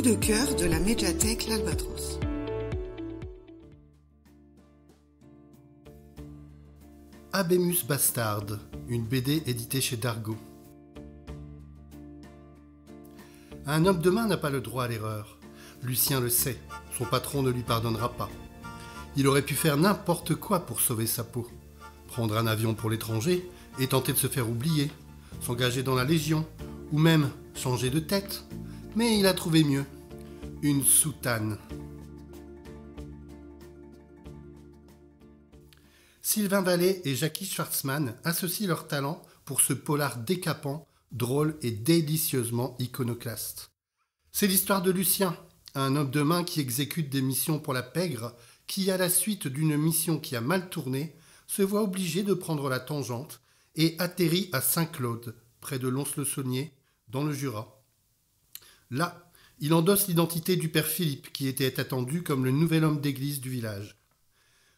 de cœur de la médiathèque L'Albatros. Habemus Bastard, une BD éditée chez Dargaud. Un homme de main n'a pas le droit à l'erreur. Lucien le sait, son patron ne lui pardonnera pas. Il aurait pu faire n'importe quoi pour sauver sa peau. Prendre un avion pour l'étranger et tenter de se faire oublier, s'engager dans la Légion, ou même changer de tête. Mais il a trouvé mieux. Une soutane. Sylvain Vallée et Jackie Schwartzman associent leurs talents pour ce polar décapant, drôle et délicieusement iconoclaste. C'est l'histoire de Lucien, un homme de main qui exécute des missions pour la pègre, qui, à la suite d'une mission qui a mal tourné, se voit obligé de prendre la tangente et atterrit à Saint-Claude, près de Lons-le-Saunier, dans le Jura. Là, il endosse l'identité du père Philippe, qui était attendu comme le nouvel homme d'église du village.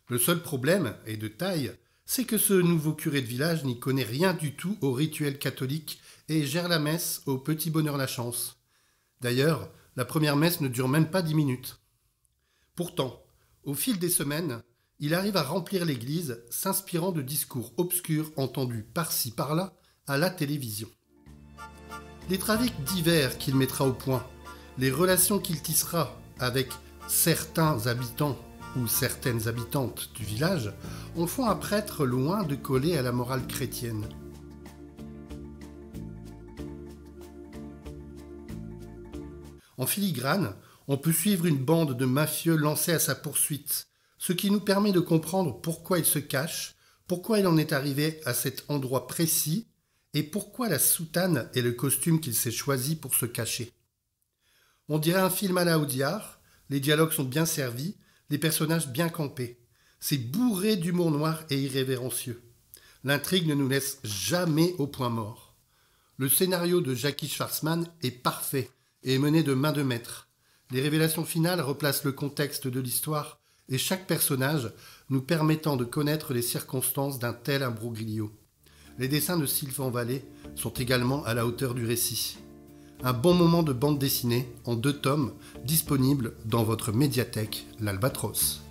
Le seul problème, et de taille, c'est que ce nouveau curé de village n'y connaît rien du tout au rituel catholique et gère la messe au petit bonheur la chance. D'ailleurs, la première messe ne dure même pas 10 minutes. Pourtant, au fil des semaines, il arrive à remplir l'église, s'inspirant de discours obscurs entendus par-ci par-là à la télévision. Les trafics divers qu'il mettra au point, les relations qu'il tissera avec certains habitants ou certaines habitantes du village en font un prêtre loin de coller à la morale chrétienne. En filigrane, on peut suivre une bande de mafieux lancés à sa poursuite, ce qui nous permet de comprendre pourquoi il se cache, pourquoi il en est arrivé à cet endroit précis et pourquoi la soutane est le costume qu'il s'est choisi pour se cacher. On dirait un film à la Audiard, les dialogues sont bien servis, les personnages bien campés. C'est bourré d'humour noir et irrévérencieux. L'intrigue ne nous laisse jamais au point mort. Le scénario de Jackie Schwartzman est parfait et mené de main de maître. Les révélations finales replacent le contexte de l'histoire et chaque personnage nous permettant de connaître les circonstances d'un tel imbroglio. Les dessins de Sylvain Vallée sont également à la hauteur du récit. Un bon moment de bande dessinée en 2 tomes, disponible dans votre médiathèque L'Albatros.